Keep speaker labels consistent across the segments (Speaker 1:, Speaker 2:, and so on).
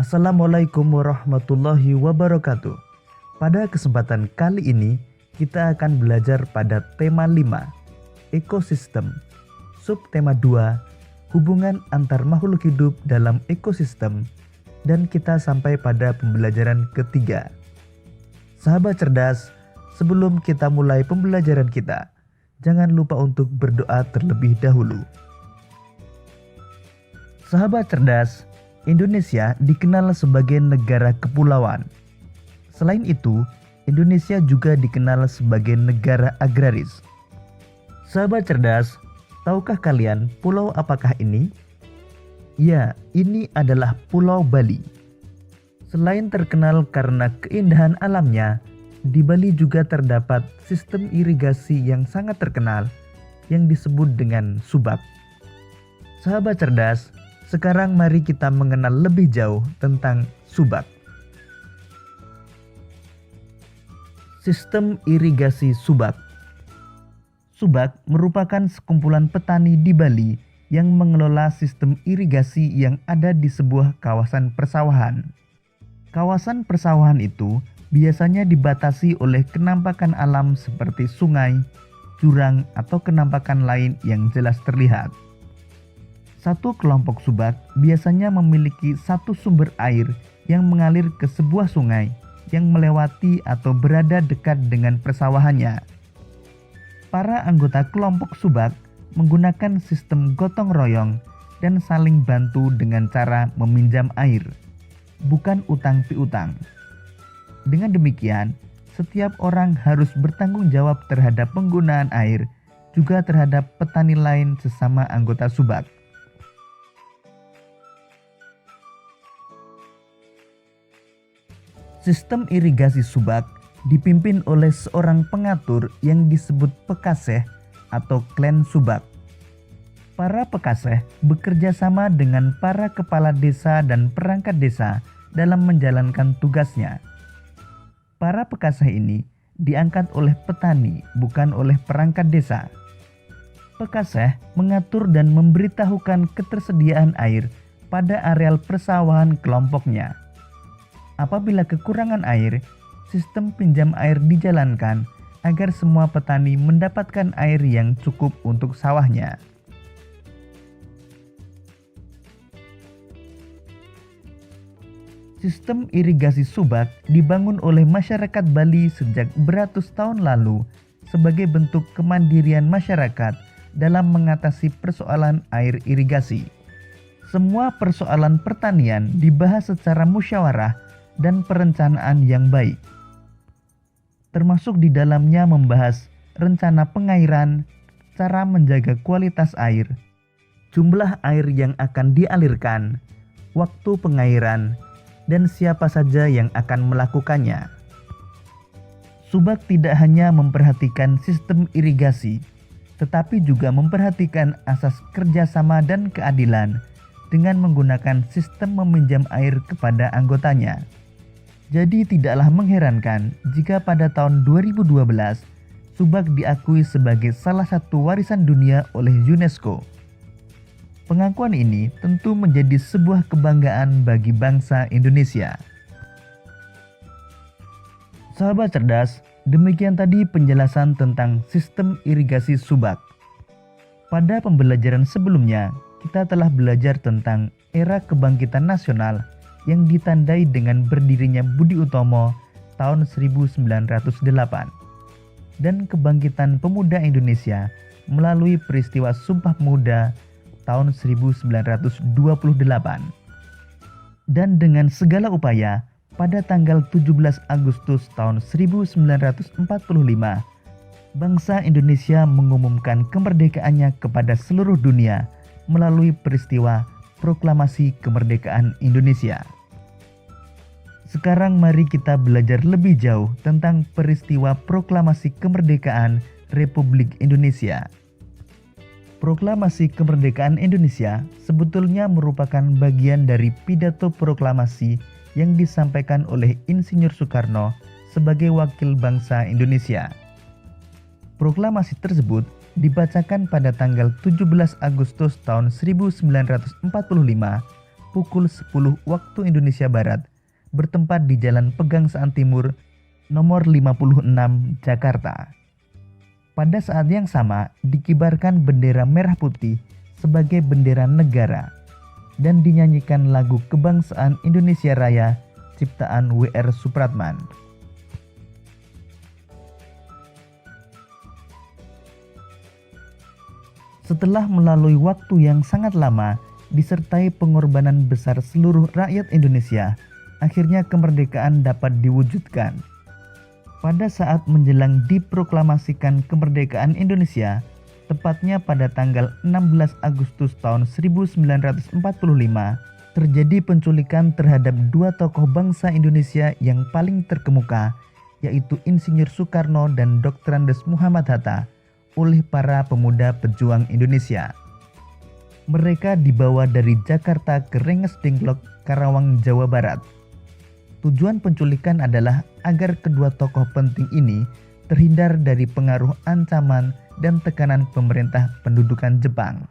Speaker 1: Assalamualaikum warahmatullahi wabarakatuh. Pada kesempatan kali ini kita akan belajar pada tema 5, ekosistem. Subtema 2, hubungan antar makhluk hidup dalam ekosistem. Dan kita sampai pada pembelajaran ketiga. Sahabat cerdas, sebelum kita mulai pembelajaran kita, jangan lupa untuk berdoa terlebih dahulu. Sahabat cerdas, Indonesia dikenal sebagai negara kepulauan. Selain itu, Indonesia juga dikenal sebagai negara agraris. Sahabat cerdas, tahukah kalian pulau apakah ini? Ya, ini adalah Pulau Bali. Selain terkenal karena keindahan alamnya, di Bali juga terdapat sistem irigasi yang sangat terkenal yang disebut dengan subak. Sahabat cerdas, sekarang mari kita mengenal lebih jauh tentang subak. Sistem irigasi subak. Subak merupakan sekumpulan petani di Bali yang mengelola sistem irigasi yang ada di sebuah kawasan persawahan. Kawasan persawahan itu biasanya dibatasi oleh kenampakan alam seperti sungai, jurang, atau kenampakan lain yang jelas terlihat. Satu kelompok subak biasanya memiliki satu sumber air yang mengalir ke sebuah sungai yang melewati atau berada dekat dengan persawahannya. Para anggota kelompok subak menggunakan sistem gotong royong dan saling bantu dengan cara meminjam air, bukan utang piutang. Dengan demikian, setiap orang harus bertanggung jawab terhadap penggunaan air, juga terhadap petani lain sesama anggota subak. Sistem irigasi subak dipimpin oleh seorang pengatur yang disebut pekaseh atau klen subak. Para pekaseh bekerja sama dengan para kepala desa dan perangkat desa dalam menjalankan tugasnya. Para pekaseh ini diangkat oleh petani, bukan oleh perangkat desa. Pekaseh mengatur dan memberitahukan ketersediaan air pada areal persawahan kelompoknya. Apabila kekurangan air, sistem pinjam air dijalankan agar semua petani mendapatkan air yang cukup untuk sawahnya. Sistem irigasi subak dibangun oleh masyarakat Bali sejak beratus tahun lalu sebagai bentuk kemandirian masyarakat dalam mengatasi persoalan air irigasi. Semua persoalan pertanian dibahas secara musyawarah dan perencanaan yang baik. Termasuk di dalamnya membahas rencana pengairan, cara menjaga kualitas air, jumlah air yang akan dialirkan, waktu pengairan, dan siapa saja yang akan melakukannya. Subak tidak hanya memperhatikan sistem irigasi, tetapi juga memperhatikan asas kerjasama dan keadilan dengan menggunakan sistem meminjam air kepada anggotanya. Jadi tidaklah mengherankan jika pada tahun 2012 subak diakui sebagai salah satu warisan dunia oleh UNESCO. Pengakuan ini tentu menjadi sebuah kebanggaan bagi bangsa Indonesia. Sahabat cerdas, demikian tadi penjelasan tentang sistem irigasi subak. Pada pembelajaran sebelumnya, kita telah belajar tentang era kebangkitan nasional yang ditandai dengan berdirinya Budi Utomo tahun 1908 dan kebangkitan pemuda Indonesia melalui peristiwa Sumpah Pemuda tahun 1928. Dan dengan segala upaya, pada tanggal 17 Agustus tahun 1945, bangsa Indonesia mengumumkan kemerdekaannya kepada seluruh dunia melalui peristiwa Proklamasi Kemerdekaan Indonesia. Sekarang mari kita belajar lebih jauh tentang peristiwa Proklamasi Kemerdekaan Republik Indonesia. Proklamasi Kemerdekaan Indonesia sebetulnya merupakan bagian dari pidato proklamasi yang disampaikan oleh Insinyur Soekarno sebagai wakil bangsa Indonesia. Proklamasi tersebut dibacakan pada tanggal 17 Agustus tahun 1945 pukul 10 waktu Indonesia Barat, bertempat di Jalan Pegangsaan Timur, nomor 56, Jakarta. Pada saat yang sama, dikibarkan bendera merah putih sebagai bendera negara dan dinyanyikan lagu Kebangsaan Indonesia Raya ciptaan W.R. Supratman. Setelah melalui waktu yang sangat lama, disertai pengorbanan besar seluruh rakyat Indonesia, akhirnya kemerdekaan dapat diwujudkan. Pada saat menjelang diproklamasikan kemerdekaan Indonesia, tepatnya pada tanggal 16 Agustus tahun 1945, terjadi penculikan terhadap dua tokoh bangsa Indonesia yang paling terkemuka, yaitu Insinyur Soekarno dan Dr. Andes Muhammad Hatta, oleh para pemuda pejuang Indonesia. Mereka dibawa dari Jakarta ke Rengas Dengklok, Karawang, Jawa Barat. Tujuan penculikan adalah agar kedua tokoh penting ini terhindar dari pengaruh ancaman dan tekanan pemerintah pendudukan Jepang.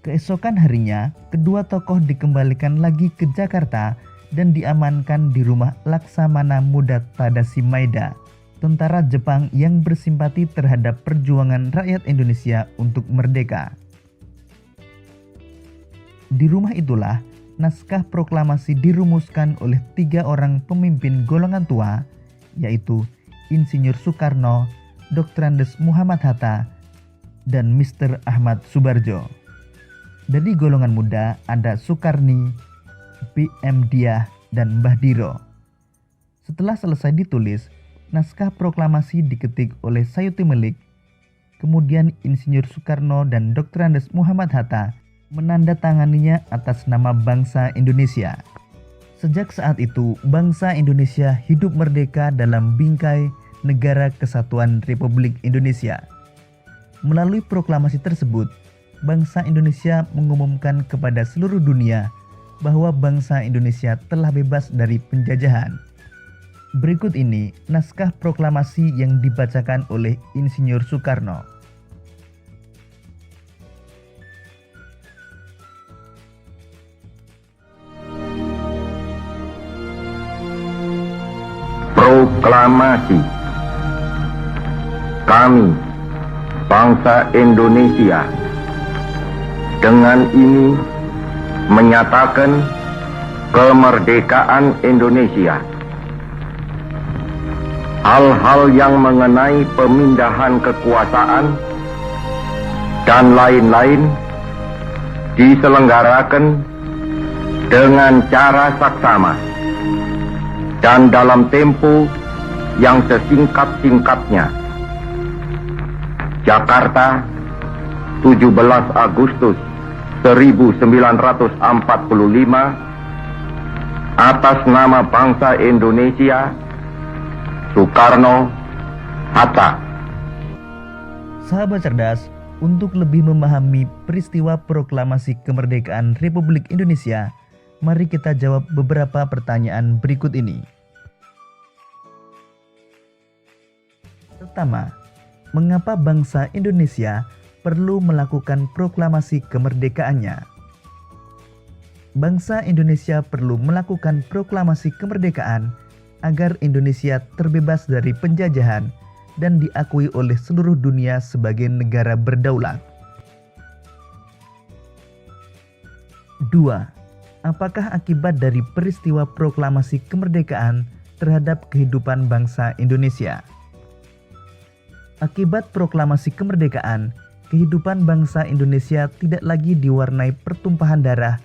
Speaker 1: Keesokan harinya, kedua tokoh dikembalikan lagi ke Jakarta dan diamankan di rumah Laksamana Muda Tadashi Maeda, tentara Jepang yang bersimpati terhadap perjuangan rakyat Indonesia untuk merdeka. Di rumah itulah, naskah proklamasi dirumuskan oleh 3 orang pemimpin golongan tua, yaitu Insinyur Soekarno, Dr. Andes Muhammad Hatta, dan Mr. Ahmad Subarjo. Dari golongan muda ada Soekarni, B.M. Diah, dan Mbah Diro. Setelah selesai ditulis, naskah proklamasi diketik oleh Sayuti Melik. Kemudian Insinyur Soekarno dan Dr. Andes Muhammad Hatta menandatanganinya atas nama bangsa Indonesia. Sejak saat itu, bangsa Indonesia hidup merdeka dalam bingkai Negara Kesatuan Republik Indonesia. Melalui proklamasi tersebut, bangsa Indonesia mengumumkan kepada seluruh dunia bahwa bangsa Indonesia telah bebas dari penjajahan. Berikut ini naskah proklamasi yang dibacakan oleh Insinyur Soekarno.
Speaker 2: Proklamasi. Kami, bangsa Indonesia, dengan ini menyatakan kemerdekaan Indonesia. Hal-hal yang mengenai pemindahan kekuasaan dan lain-lain diselenggarakan dengan cara saksama dan dalam tempo yang sesingkat-singkatnya. Jakarta, 17 Agustus 1945, atas nama bangsa Indonesia, Soekarno, Hatta.
Speaker 1: Sahabat cerdas, untuk lebih memahami peristiwa proklamasi kemerdekaan Republik Indonesia, mari kita jawab beberapa pertanyaan berikut ini. Pertama, mengapa bangsa Indonesia perlu melakukan proklamasi kemerdekaannya? Bangsa Indonesia perlu melakukan proklamasi kemerdekaan agar Indonesia terbebas dari penjajahan dan diakui oleh seluruh dunia sebagai negara berdaulat. 2. Apakah akibat dari peristiwa proklamasi kemerdekaan terhadap kehidupan bangsa Indonesia? Akibat proklamasi kemerdekaan, kehidupan bangsa Indonesia tidak lagi diwarnai pertumpahan darah,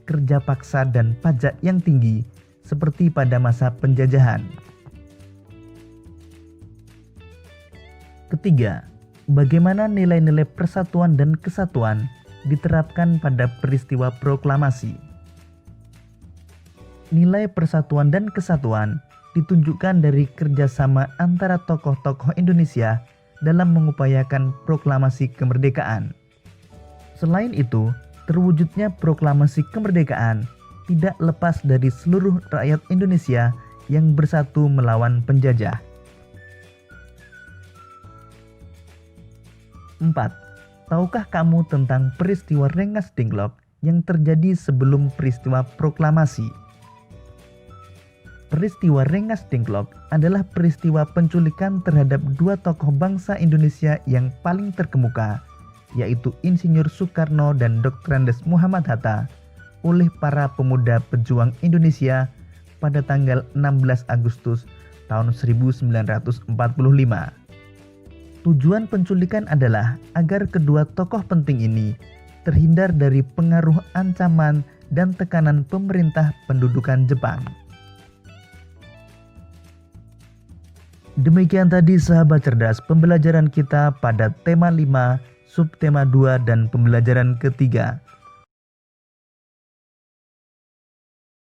Speaker 1: kerja paksa dan pajak yang tinggi seperti pada masa penjajahan. Ketiga, bagaimana nilai-nilai persatuan dan kesatuan diterapkan pada peristiwa proklamasi? Nilai persatuan dan kesatuan ditunjukkan dari kerjasama antara tokoh-tokoh Indonesia dalam mengupayakan proklamasi kemerdekaan. Selain itu, terwujudnya proklamasi kemerdekaan tidak lepas dari seluruh rakyat Indonesia yang bersatu melawan penjajah. 4. Tahukah kamu tentang peristiwa Rengas Dengklok yang terjadi sebelum peristiwa proklamasi? Peristiwa Rengas Dengklok adalah peristiwa penculikan terhadap dua tokoh bangsa Indonesia yang paling terkemuka, yaitu Insinyur Soekarno dan Dr. Andes Muhammad Hatta, oleh para pemuda pejuang Indonesia pada tanggal 16 Agustus tahun 1945. Tujuan penculikan adalah agar kedua tokoh penting ini terhindar dari pengaruh ancaman dan tekanan pemerintah pendudukan Jepang. Demikian tadi sahabat cerdas pembelajaran kita pada tema 5, subtema 2 dan pembelajaran ketiga.